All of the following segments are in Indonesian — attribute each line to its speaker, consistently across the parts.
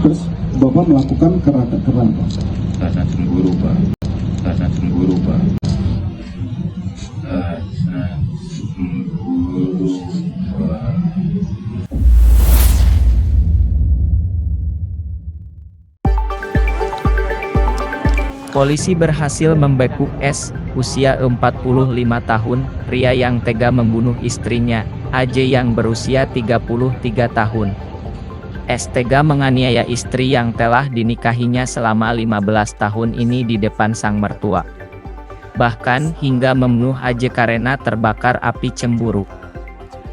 Speaker 1: Terus Bapak melakukan kerangka Pak?
Speaker 2: Karena cemburu Pak. Karena cemburu Pak. Karena cemburu Pak.
Speaker 3: Polisi berhasil membekuk S, usia 45 tahun, pria yang tega membunuh istrinya, AJ yang berusia 33 tahun. S tega menganiaya istri yang telah dinikahinya selama 15 tahun ini di depan sang mertua. Bahkan hingga membunuh AJ karena terbakar api cemburu.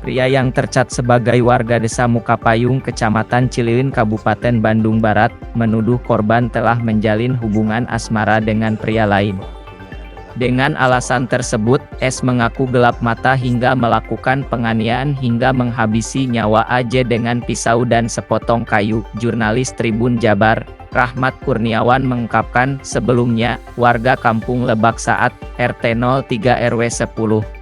Speaker 3: Pria yang tercatat sebagai warga Desa Mukapayung, Kecamatan Cililin, Kabupaten Bandung Barat, menuduh korban telah menjalin hubungan asmara dengan pria lain. Dengan alasan tersebut, S mengaku gelap mata hingga melakukan penganiayaan hingga menghabisi nyawa AJ dengan pisau dan sepotong kayu. Jurnalis Tribun Jabar, Rahmat Kurniawan mengungkapkan, sebelumnya, warga Kampung Lebak Saat, RT 03 RW 10.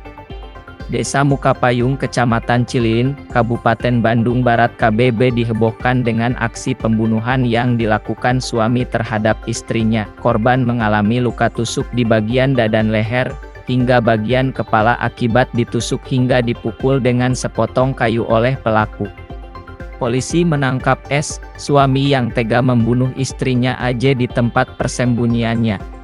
Speaker 3: Desa Mukapayung, Kecamatan Cililin, Kabupaten Bandung Barat KBB dihebohkan dengan aksi pembunuhan yang dilakukan suami terhadap istrinya. Korban mengalami luka tusuk di bagian dada dan leher, hingga bagian kepala akibat ditusuk hingga dipukul dengan sepotong kayu oleh pelaku. Polisi menangkap S, suami yang tega membunuh istrinya AJ di tempat persembunyiannya.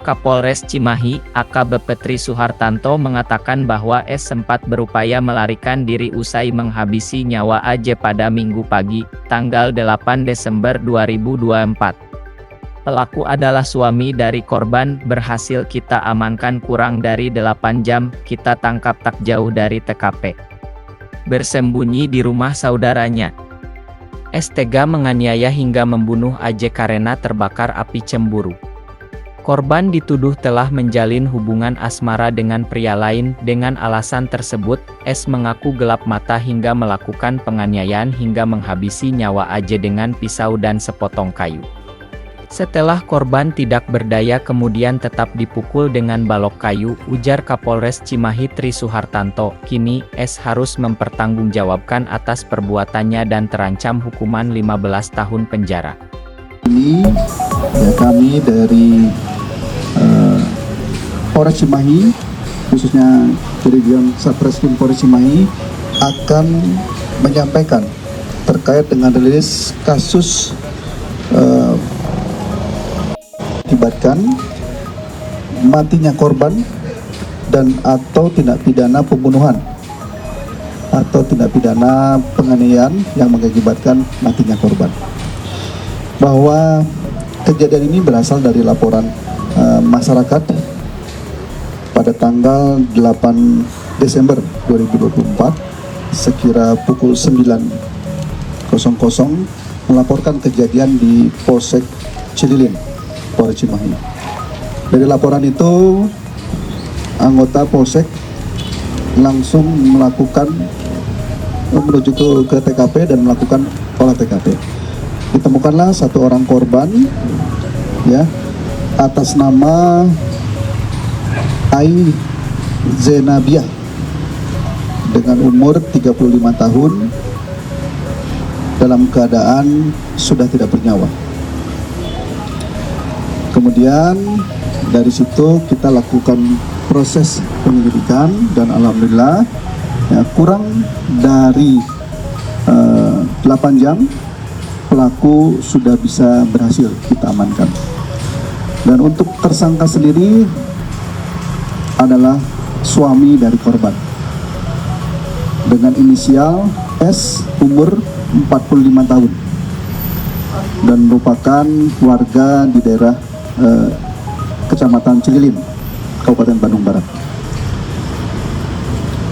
Speaker 3: Kapolres Cimahi, AKBP Tri Suhartanto mengatakan bahwa S sempat berupaya melarikan diri usai menghabisi nyawa AJ pada Minggu pagi, tanggal 8 Desember 2024. Pelaku adalah suami dari korban, berhasil kita amankan kurang dari 8 jam, kita tangkap tak jauh dari TKP. Bersembunyi di rumah saudaranya. S tega menganiaya hingga membunuh AJ karena terbakar api cemburu. Korban dituduh telah menjalin hubungan asmara dengan pria lain. Dengan alasan tersebut, S mengaku gelap mata hingga melakukan penganiayaan hingga menghabisi nyawa AJ dengan pisau dan sepotong kayu. Setelah korban tidak berdaya kemudian tetap dipukul dengan balok kayu, ujar Kapolres Cimahi Tri Suhartanto. Kini, S harus mempertanggungjawabkan atas perbuatannya dan terancam hukuman 15 tahun penjara.
Speaker 1: Ini ya, kami dari Polres Cimahi, khususnya Dirjen Satreskrim Polres Cimahi, akan menyampaikan terkait dengan rilis kasus akibatkan matinya korban dan atau tindak pidana pembunuhan atau tindak pidana penganiayaan yang mengakibatkan matinya korban. Bahwa kejadian ini berasal dari laporan masyarakat pada tanggal 8 Desember 2024 sekira pukul 9.00 melaporkan kejadian di Polsek Cililin, Polres Cimahi. Dari laporan itu, anggota Polsek langsung menuju ke TKP dan melakukan olah TKP. Ditemukanlah satu orang korban, ya, atas nama Ai Zenabiah dengan umur 35 tahun dalam keadaan sudah tidak bernyawa. Kemudian dari situ kita lakukan proses penyelidikan dan alhamdulillah ya, kurang dari 8 jam pelaku sudah bisa berhasil kita amankan. Dan untuk tersangka sendiri adalah suami dari korban dengan inisial S, umur 45 tahun dan merupakan warga di daerah Kecamatan Cililin, Kabupaten Bandung Barat.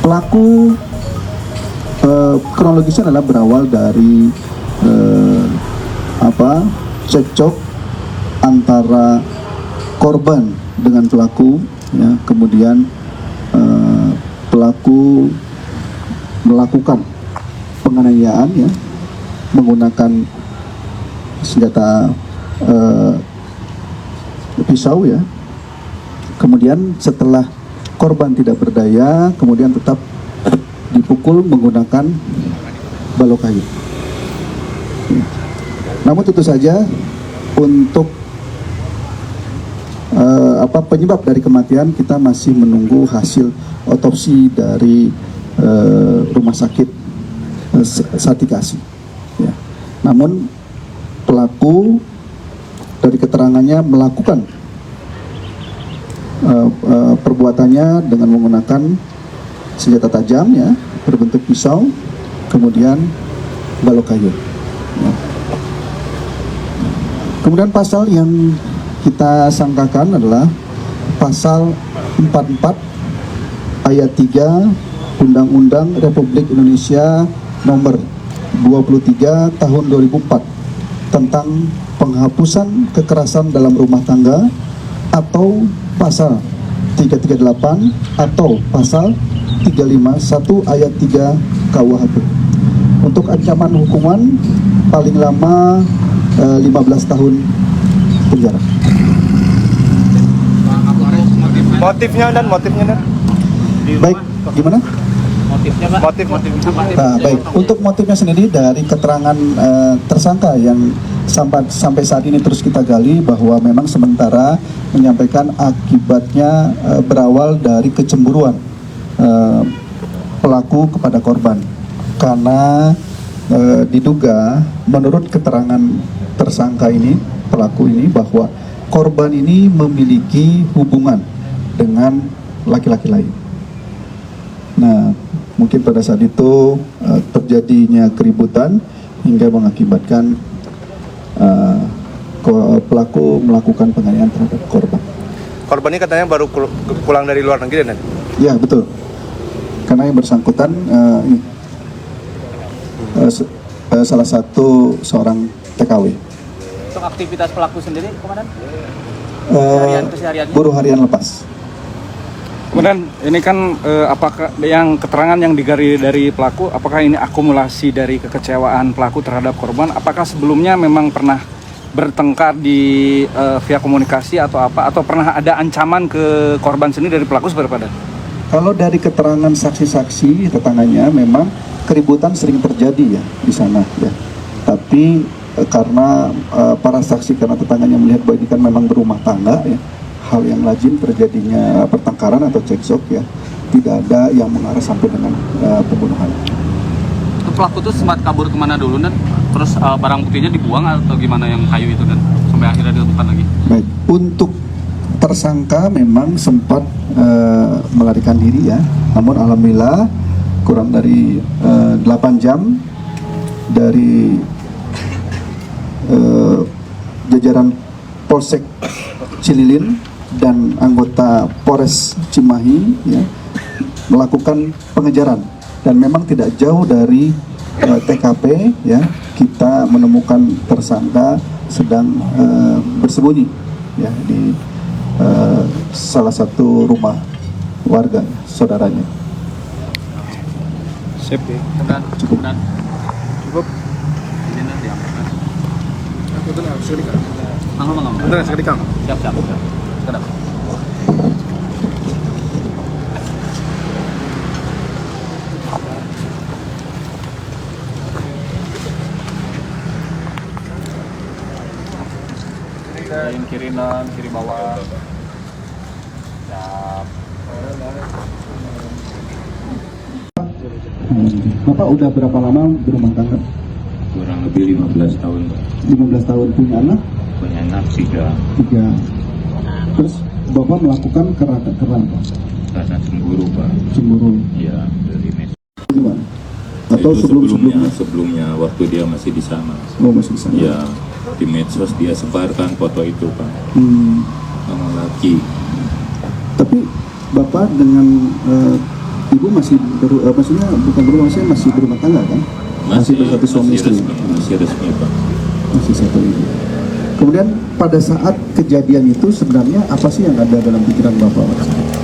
Speaker 1: Pelaku kronologisnya adalah berawal dari cekcok antara korban dengan pelaku, ya, kemudian pelaku melakukan penganiayaan, ya, menggunakan senjata pisau, ya. Kemudian setelah korban tidak berdaya, kemudian tetap dipukul menggunakan balok kayu. Namun tentu saja untuk penyebab dari kematian kita masih menunggu hasil otopsi dari rumah sakit Sartikasi. Ya. Namun pelaku dari keterangannya melakukan perbuatannya dengan menggunakan senjata tajam ya berbentuk pisau, kemudian balok kayu. Ya. Kemudian pasal yang kita sangkakan adalah pasal 44 ayat 3 Undang-Undang Republik Indonesia nomor 23 tahun 2004 tentang penghapusan kekerasan dalam rumah tangga, atau pasal 338 atau pasal 351 ayat 3 KUHP. Untuk ancaman hukuman paling lama 15 tahun penjara.
Speaker 4: Motifnya dan
Speaker 1: Baik, gimana?
Speaker 4: motif.
Speaker 1: Nah, baik. Untuk motifnya sendiri dari keterangan tersangka yang sampai saat ini terus kita gali, bahwa memang sementara menyampaikan akibatnya berawal dari kecemburuan pelaku kepada korban, karena diduga menurut keterangan tersangka ini, pelaku ini, bahwa korban ini memiliki hubungan dengan laki-laki lain. Nah, mungkin pada saat itu terjadinya keributan hingga mengakibatkan pelaku melakukan penganiayaan terhadap korban.
Speaker 4: Korban ini katanya baru pulang dari luar negeri, Dan?
Speaker 1: Ya, betul. Karena yang bersangkutan salah satu seorang TKW.
Speaker 5: Untuk aktivitas pelaku sendiri, Komandan? Kesehariannya?
Speaker 1: Buruh harian lepas.
Speaker 6: Kemudian ini kan apakah yang keterangan yang digali dari pelaku, apakah ini akumulasi dari kekecewaan pelaku terhadap korban? Apakah sebelumnya memang pernah bertengkar di via komunikasi atau apa? Atau pernah ada ancaman ke korban sendiri dari pelaku seperti apa?
Speaker 1: Kalau dari keterangan saksi-saksi tetangganya, memang keributan sering terjadi ya di sana ya. Tapi karena para saksi, karena tetangganya melihat bahwa ini kan memang berumah tangga ya, hal yang lazim terjadinya pertengkaran atau cekcok ya, tidak ada yang mengarah sampai dengan pembunuhan.
Speaker 5: Pelaku itu sempat kabur kemana dulu, Dan? Terus barang buktinya dibuang atau gimana yang kayu itu, Dan? Sampai akhirnya ditemukan lagi?
Speaker 1: Baik, untuk tersangka memang sempat melarikan diri ya, namun alhamdulillah kurang dari 8 jam dari jajaran Polsek Cililin dan anggota Polres Cimahi ya, melakukan pengejaran, dan memang tidak jauh dari TKP ya, kita menemukan tersangka sedang bersembunyi ya di salah satu rumah warga saudaranya.
Speaker 6: Sip.
Speaker 1: Cukup.
Speaker 6: Cukup.
Speaker 5: Ini nanti diamankan.
Speaker 4: Betul, sekali kan?
Speaker 5: Mangga.
Speaker 4: Betul, sekali kan?
Speaker 5: Siap. Sedap. Kiri kanan, kiri bawah. Siap.
Speaker 1: Bapak udah berapa lama berumah tangga?
Speaker 2: Kurang lebih 15 tahun, Pak.
Speaker 1: 15 tahun. Punya anak?
Speaker 2: Punya anak 3
Speaker 1: Terus Bapak melakukan kerana
Speaker 2: karena cemburu, Pak.
Speaker 1: cemburu
Speaker 2: Ya, dari medsos.
Speaker 1: gimana? Atau
Speaker 2: Itu
Speaker 1: sebelumnya?
Speaker 2: sebelumnya waktu dia masih di sana.
Speaker 1: Oh, masih di sana.
Speaker 2: Ya, di medsos dia sebarkan foto itu, Pak. Sama laki.
Speaker 1: Tapi Bapak dengan Ibu masih maksudnya bukan berumah, maksudnya masih berumah tangga kan? Masih bersatu suami istri.
Speaker 2: Masih resmi, Pak.
Speaker 1: Masih satu ibu. Kemudian pada saat kejadian itu sebenarnya apa sih yang ada dalam pikiran Bapak?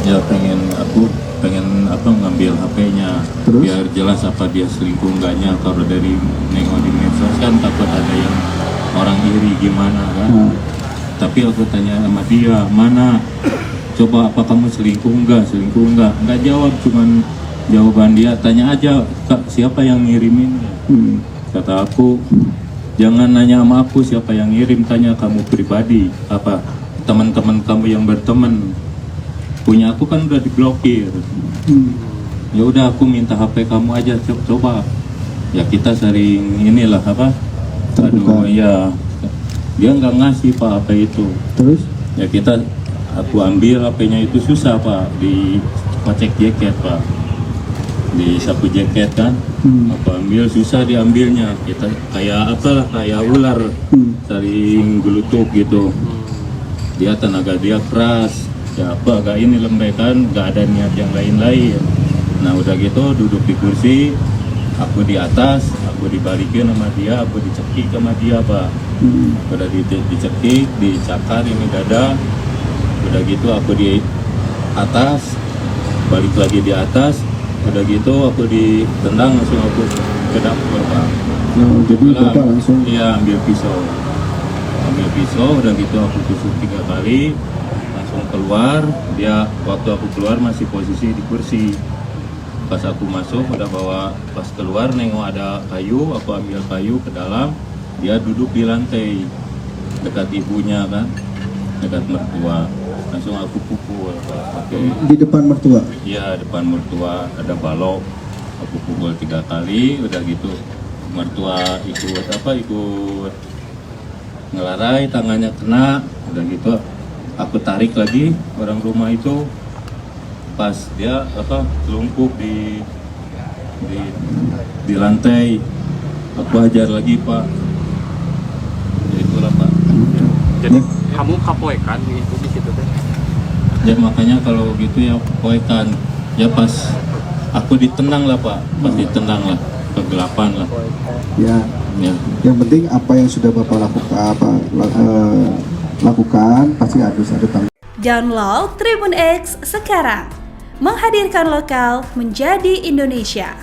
Speaker 2: Ya, aku pengen ngambil HP-nya.
Speaker 1: Terus?
Speaker 2: Biar jelas apa dia selingkuh enggaknya. Kalau dari nengok di medsos kan takut ada yang orang iri gimana kan. Tapi aku tanya sama dia, mana? Coba apa kamu selingkuh enggak? Enggak jawab, cuman jawaban dia, tanya aja, Kak, siapa yang ngirimin? Kata aku, Jangan nanya sama aku siapa yang ngirim, tanya kamu pribadi, apa teman-teman kamu yang berteman. Punya aku kan udah diblokir. Ya udah aku minta HP kamu aja, coba. Ya kita sering inilah apa?
Speaker 1: Terbuka.
Speaker 2: Aduh ya, dia nggak ngasih Pak HP itu.
Speaker 1: Terus?
Speaker 2: Ya aku ambil HP-nya itu susah Pak, di pacek jaket Pak, di sapu jaket kan. Aku ambil susah diambilnya, kita kayak apalah, kayak ular saling gelutuk gitu. Dia tenaga dia keras, ya apa agak ini lembek kan, nggak ada niat yang lain-lain. Nah udah gitu duduk di kursi, aku di atas, aku dibalikin sama dia, aku dicekik sama dia Pak. Udah dicekik, dicakar ini dada, udah gitu aku di atas, balik lagi di atas, udah gitu aku ditendang, langsung aku ke dapur Pak.
Speaker 1: Oh, jadi Bapak langsung
Speaker 2: Iya, ambil pisau, udah gitu aku tusuk 3 kali, langsung keluar. Dia waktu aku keluar masih posisi di kursi. Pas aku masuk udah bawa, pas keluar nengok ada kayu, aku ambil kayu ke dalam. Dia duduk di lantai dekat ibunya kan, dekat mertua. Langsung aku pukul pakai,
Speaker 1: di depan mertua.
Speaker 2: iya depan mertua ada balok. Aku pukul 3 kali, udah gitu mertua ikut ngelarai, tangannya kena. Udah gitu aku tarik lagi orang rumah itu, pas dia telungkup di lantai, aku hajar lagi Pak. Ya itulah Pak.
Speaker 5: Jadi kamu kapoekan itu di situ teh.
Speaker 2: Ya makanya kalau gitu ya poekan. Ya pas aku ditendang lah Pak, pas ditendang lah, kegelapan lah.
Speaker 1: Ya,
Speaker 2: Ya.
Speaker 1: yang penting apa yang sudah Bapak lakukan pasti harus ada tanggung.
Speaker 7: Download Tribun X sekarang, menghadirkan lokal menjadi Indonesia.